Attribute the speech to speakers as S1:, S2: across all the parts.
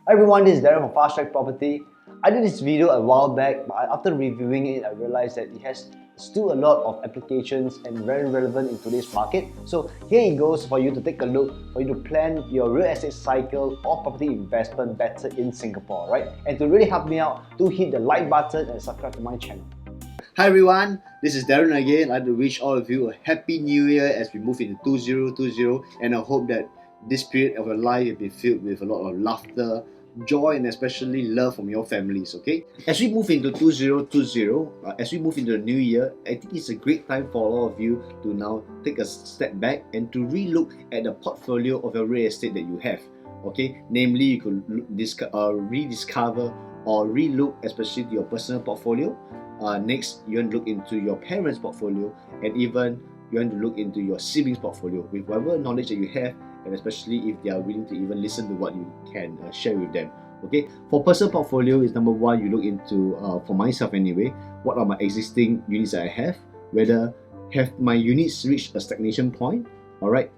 S1: Hi everyone, this is Darren from Fast Track Property. I did this video a while back, but after reviewing it, I realized that it has still a lot of applications and very relevant in today's market. So here it goes for you to take a look, for you to plan your real estate cycle or property investment better in Singapore, right? And to really help me out, do hit the like button and subscribe to my channel.
S2: Hi everyone, this is Darren again. I'd like to wish all of you a happy new year as we move into 2020, and I hope that this period of your life will be filled with a lot of laughter, joy, and especially love from your families, okay? As we move into 2020, as we move into the new year, I think it's a great time for all of you to now take a step back and to relook at the portfolio of your real estate that you have, okay? Namely, you could rediscover or relook especially to your personal portfolio. Next, you want to look into your parents' portfolio, and even you want to look into your siblings' portfolio with whatever knowledge that you have, and especially if they are willing to even listen to what you can share with them. Okay, for personal portfolio is number one. You look into, for myself anyway, what are my existing units that I have? Whether have my units reached a stagnation point? All right,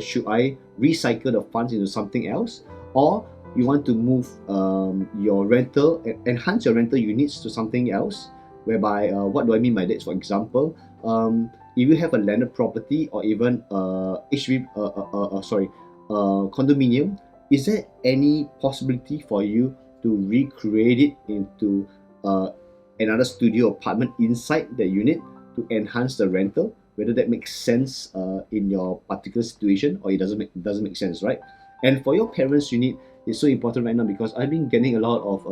S2: should I recycle the funds into something else, or you want to move your rental, enhance your rental units to something else? Whereby, what do I mean by that? For example, if you have a landed property or even condominium, is there any possibility for you to recreate it into another studio apartment inside the unit to enhance the rental? Whether that makes sense in your particular situation, or it doesn't make sense, right? And for your parents' unit, it's so important right now because I've been getting a lot of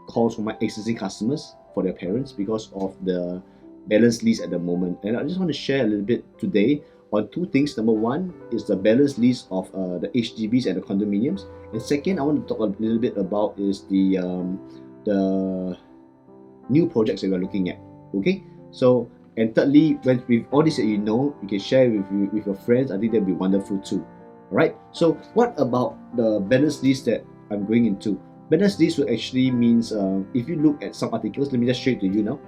S2: calls from my existing customers for their parents because of the balance lease at the moment. And I just want to share a little bit today on two things. Number one is the balance lease of the HDBs and the condominiums, and second, I want to talk a little bit about is the new projects that we're looking at. Okay, so, and thirdly, with all this that you know, you can share with your friends. I think that'd be wonderful too. All right, so what about the balance lease that I'm going into? Balance lease will actually means, if you look at some articles, let me just show it to you now.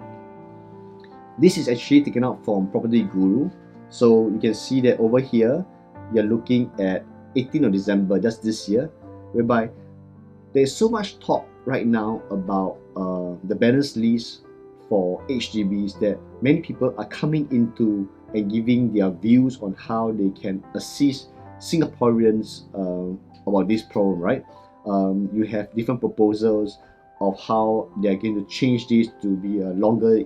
S2: This is actually taken out from Property Guru. So you can see that over here, you're looking at 18th of December, just this year, whereby there's so much talk right now about the balance lease for HDBs that many people are coming into and giving their views on how they can assist Singaporeans about this problem, right? You have different proposals of how they are going to change this to be a longer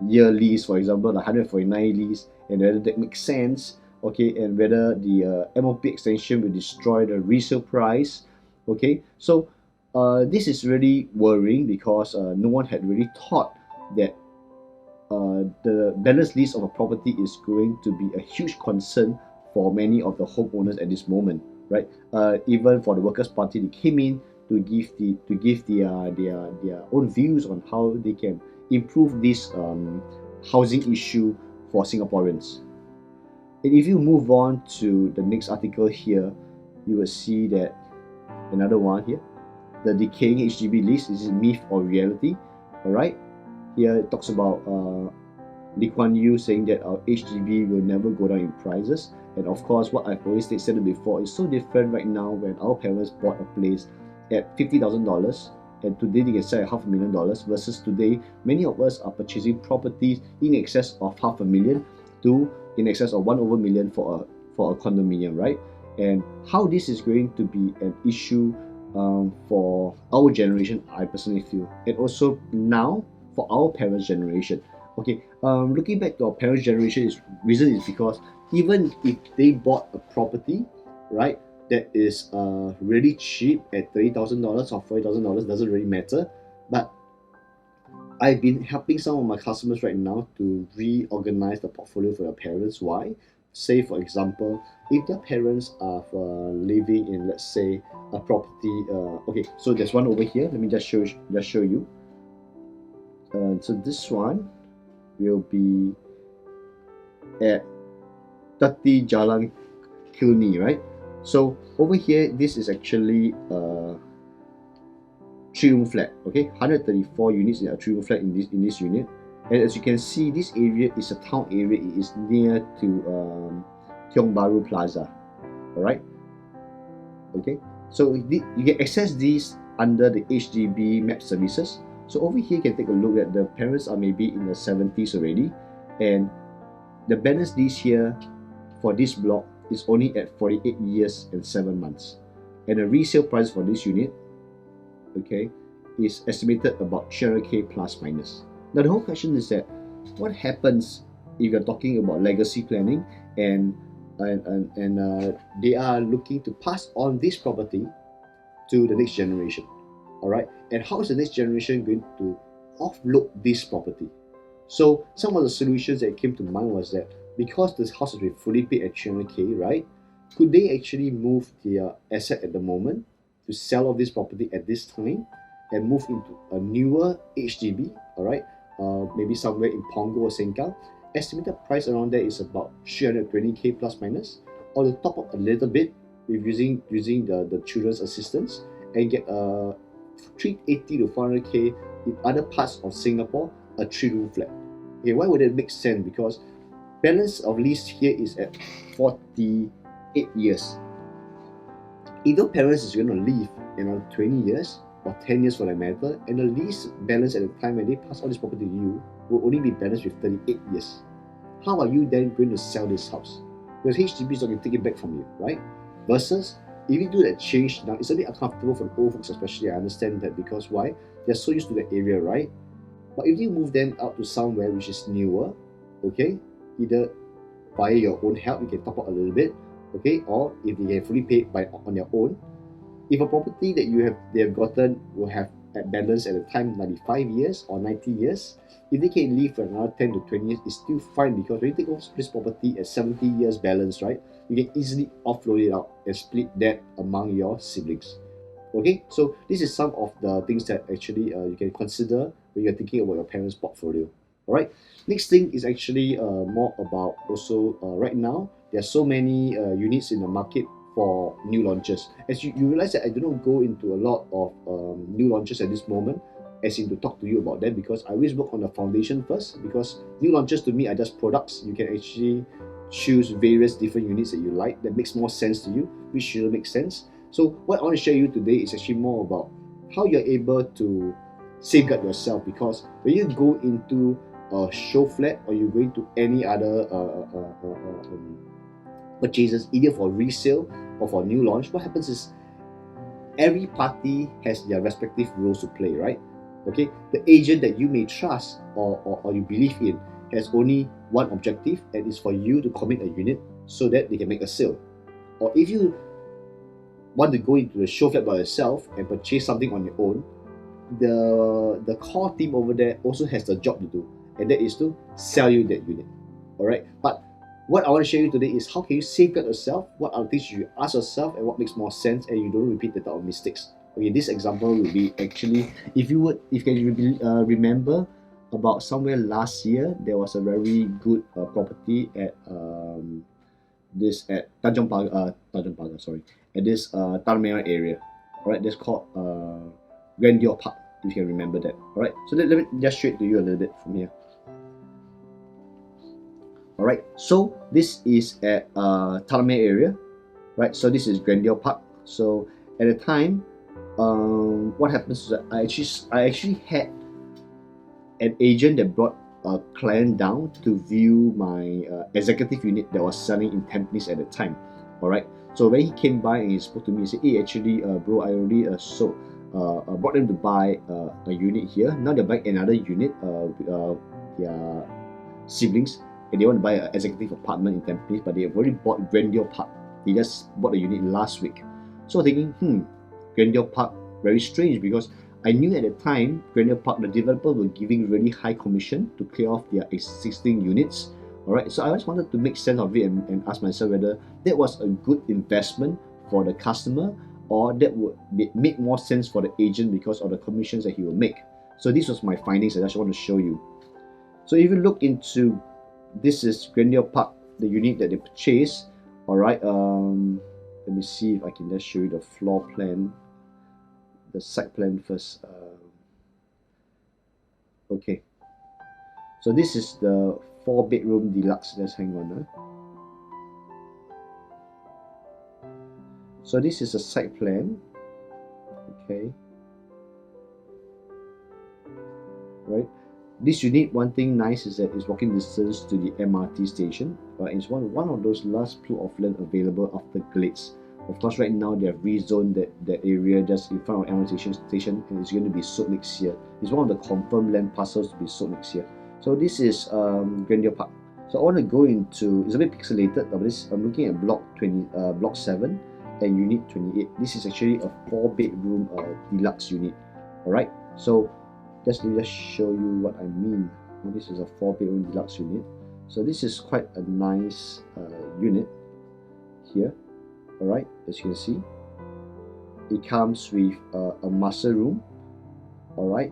S2: year lease, for example, the 149 lease, and whether that makes sense, okay, and whether the MOP extension will destroy the resale price, okay. So this is really worrying because no one had really thought that the balance lease of a property is going to be a huge concern for many of the homeowners at this moment, right? Even for the Workers' Party, they came in to give their own views on how they can improve this housing issue for Singaporeans. And if you move on to the next article here, you will see that another one here, the decaying HDB lease. This is myth or reality. All right, here it talks about Lee Kuan Yew saying that our HDB will never go down in prices. And of course, what I've always said it before, is so different right now when our parents bought a place at $50,000 and today they can sell at $500,000, versus today many of us are purchasing properties in excess of $500,000 to in excess of $1 million for a condominium, right? And how this is going to be an issue for our generation, I personally feel, and also now for our parents' generation. Okay, looking back to our parents' generation, reason is because even if they bought a property, right, that is really cheap at $30,000 or $40,000, doesn't really matter. But I've been helping some of my customers right now to reorganize the portfolio for their parents. Why? Say, for example, if their parents are living in, let's say, a property. Okay, so there's one over here. Let me just show you. So this one will be at 30 Jalan Kilni, right? So over here, this is actually a 3-room flat, okay, 134 units in a 3-room flat in this unit. And as you can see, this area is a town area. It is near to Tiong Bahru Plaza. All right, okay. So you can access these under the HDB map services. So over here, you can take a look at the parents are maybe in the 70s already, and the balance lease here for this block is only at 48 years and 7 months. And the resale price for this unit, okay, is estimated about 300k plus minus. Now the whole question is that what happens if you're talking about legacy planning and they are looking to pass on this property to the next generation, all right? And how is the next generation going to offload this property? So some of the solutions that came to mind was that because this house has been fully paid at 300k, right? Could they actually move their asset at the moment to sell off this property at this time and move into a newer HDB, all right? Maybe somewhere in Punggol or Sengkang. Estimated price around there is about 320k plus minus, or to top up a little bit with using the children's assistance and get 380 to 400k in other parts of Singapore, a 3-room flat. Okay, why would it make sense? Because balance of lease here is at 48 years. Either parents is going to leave in 20 years or 10 years for that matter, and the lease balance at the time when they pass on this property to you will only be balanced with 38 years. How are you then going to sell this house? Because HDB is not going to take it back from you, right? Versus, if you do that change now, it's a bit uncomfortable for the old folks especially, I understand that, because why? They're so used to that area, right? But if you move them out to somewhere which is newer, okay, either via your own help, you can top up a little bit, okay, or if they can fully pay on their own. If a property that they have gotten will have at balance at the time 95 years or 90 years, if they can live for another 10 to 20 years, it's still fine, because when you take off this property at 70 years balance, right, you can easily offload it out and split that among your siblings. Okay, so this is some of the things that actually you can consider when you're thinking about your parents' portfolio. All right, next thing is actually more about also right now there are so many units in the market for new launches. As you realize that I do not go into a lot of new launches at this moment, as in to talk to you about them, because I always work on the foundation first, because new launches to me are just products. You can actually choose various different units that you like that makes more sense to you, which should make sense. So what I want to share you today is actually more about how you're able to safeguard yourself, because when you go into a show flat or you're going to any other purchases, either for resale or for new launch, what happens is every party has their respective roles to play, right? Okay, the agent that you may trust or you believe in has only one objective, and is for you to commit a unit so that they can make a sale. Or if you want to go into the show flat by yourself and purchase something on your own, the core team over there also has the job to do, and that is to sell you that unit. All right, but what I want to share you today is how can you safeguard yourself, what are the things you ask yourself, and what makes more sense, and you don't repeat the type of mistakes. Okay, this example will be actually, if you can remember, about somewhere last year there was a very good property at Tanjong Pagar, sorry, at this Tanah Merah area. All right, that's called Grandeur Park, if you can remember that. All right, so let me just show it to you a little bit from here. All right, so this is at Tanah Merah area, right? So this is Grandeur Park. So at the time, what happens is that I actually had an agent that brought a client down to view my executive unit that was selling in Tampines at the time. All right, so when he came by and he spoke to me, he said, "Hey, actually, bro, I already brought them to buy a unit here. Now they're buying another unit, their siblings, and they want to buy an executive apartment in Tampines, but they have already bought Grandeur Park. They just bought the unit last week." So thinking, Grandeur Park, very strange, because I knew at the time, Grandeur Park, the developer were giving really high commission to clear off their existing units. Alright, so I just wanted to make sense of it and ask myself whether that was a good investment for the customer, or that would make more sense for the agent because of the commissions that he will make. So this was my findings that I just want to show you. So if you look into, this is Grandeur Park, the unit that they purchased. Alright, let me see if I can just show you the floor plan, the site plan first. Okay, so this is the 4-bedroom deluxe. Let's hang on. So this is a site plan. Okay. Right. This unit, one thing nice is that it's walking distance to the MRT station. It's one of those last plot of land available after Glades. Of course, right now they have rezoned that area just in front of MRT station, and it's going to be sold next year. It's one of the confirmed land parcels to be sold next year. So this is Grandeur Park. So I want to go into, it's a bit pixelated, but I'm looking at block 7 and unit 28. This is actually a 4-bedroom deluxe unit. Alright, so let me just show you what I mean. This is a 4-bedroom deluxe unit. So this is quite a nice unit here. Alright, as you can see, it comes with a master room. Alright,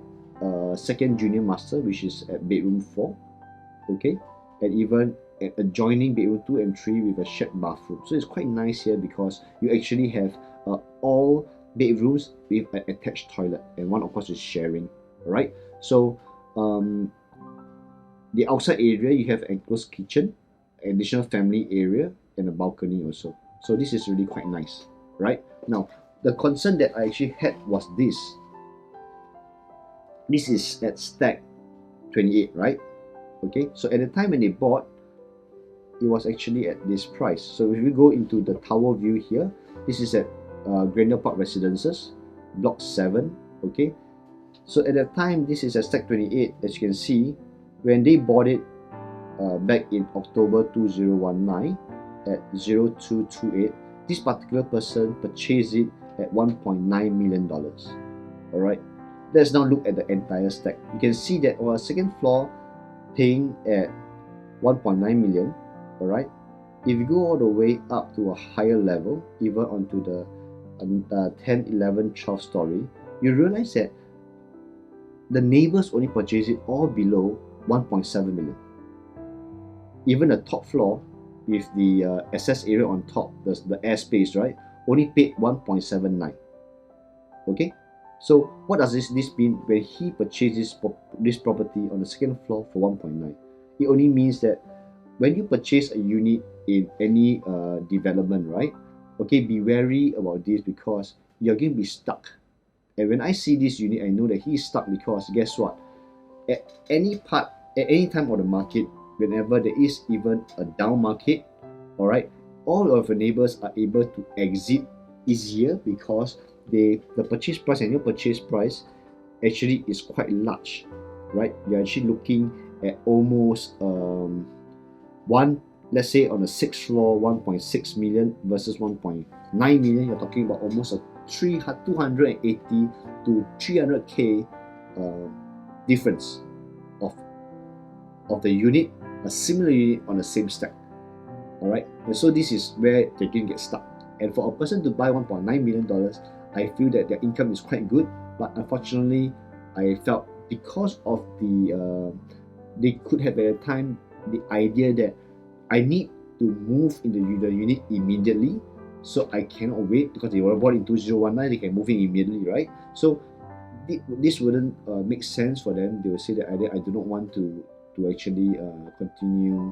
S2: second junior master, which is at bedroom 4. Okay, and even an adjoining bedroom 2 and 3 with a shared bathroom. So it's quite nice here because you actually have all bedrooms with an attached toilet, and one of course is sharing. Alright, so the outside area you have enclosed kitchen, additional family area, and a balcony also. So this is really quite nice, right? Now, the concern that I actually had was this. This is at stack 28, right? Okay, so at the time when they bought, it was actually at this price. So if we go into the tower view here, this is at Grandeur Park Residences, block 7, okay? So at that time, this is at stack 28, as you can see, when they bought it back in October 2019 at 0228, this particular person purchased it at $1.9 million. Alright, let's now look at the entire stack. You can see that our second floor paying at 1.9 million. Alright, if you go all the way up to a higher level, even onto the 10, 11, 12 story, you realize that the neighbors only purchased it all below 1.7 million. Even the top floor with the access area on top, the airspace, right, only paid 1.79. Okay, so what does this mean when he purchases this property on the second floor for 1.9? It only means that when you purchase a unit in any development, right, okay, be wary about this because you're going to be stuck. And when I see this unit, I know that he's stuck because guess what? At any time of the market, whenever there is even a down market, all right, all of the neighbors are able to exit easier because the purchase price and your purchase price actually is quite large, right? You're actually looking at almost let's say on the 6th floor, 1.6 million versus 1.9 million. You're talking about almost a 280 to 300k difference of the unit, a similar unit on the same stack. Alright, and so this is where they can get stuck. And for a person to buy $1.9 million, I feel that their income is quite good, but unfortunately, I felt because of they could have at the time the idea that I need to move into the unit immediately, so I cannot wait because they were bought in 2019, they can move in immediately, right? So this wouldn't make sense for them. They will say that I do not want to actually continue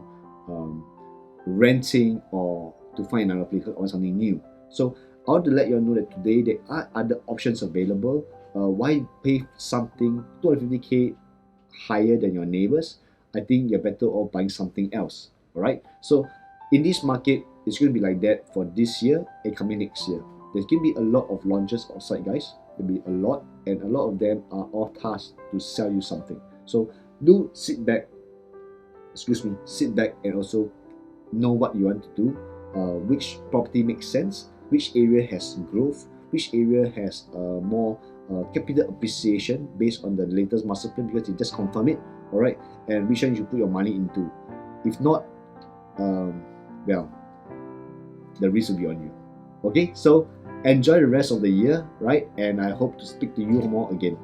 S2: renting or to find another place or something new. So I want to let you all know that today there are other options available. Why pay something 250k higher than your neighbors? I think you're better off buying something else. Alright, so in this market, it's going to be like that for this year and coming next year. There's going to be a lot of launches outside, guys. There'll be a lot, and a lot of them are all tasked to sell you something. So do sit back and also know what you want to do, which property makes sense, which area has growth, which area has more capital appreciation based on the latest master plan because they just confirm it, alright, and which one you put your money into. If not, well, the risk will be on you. Okay, so enjoy the rest of the year, right? And I hope to speak to you more again.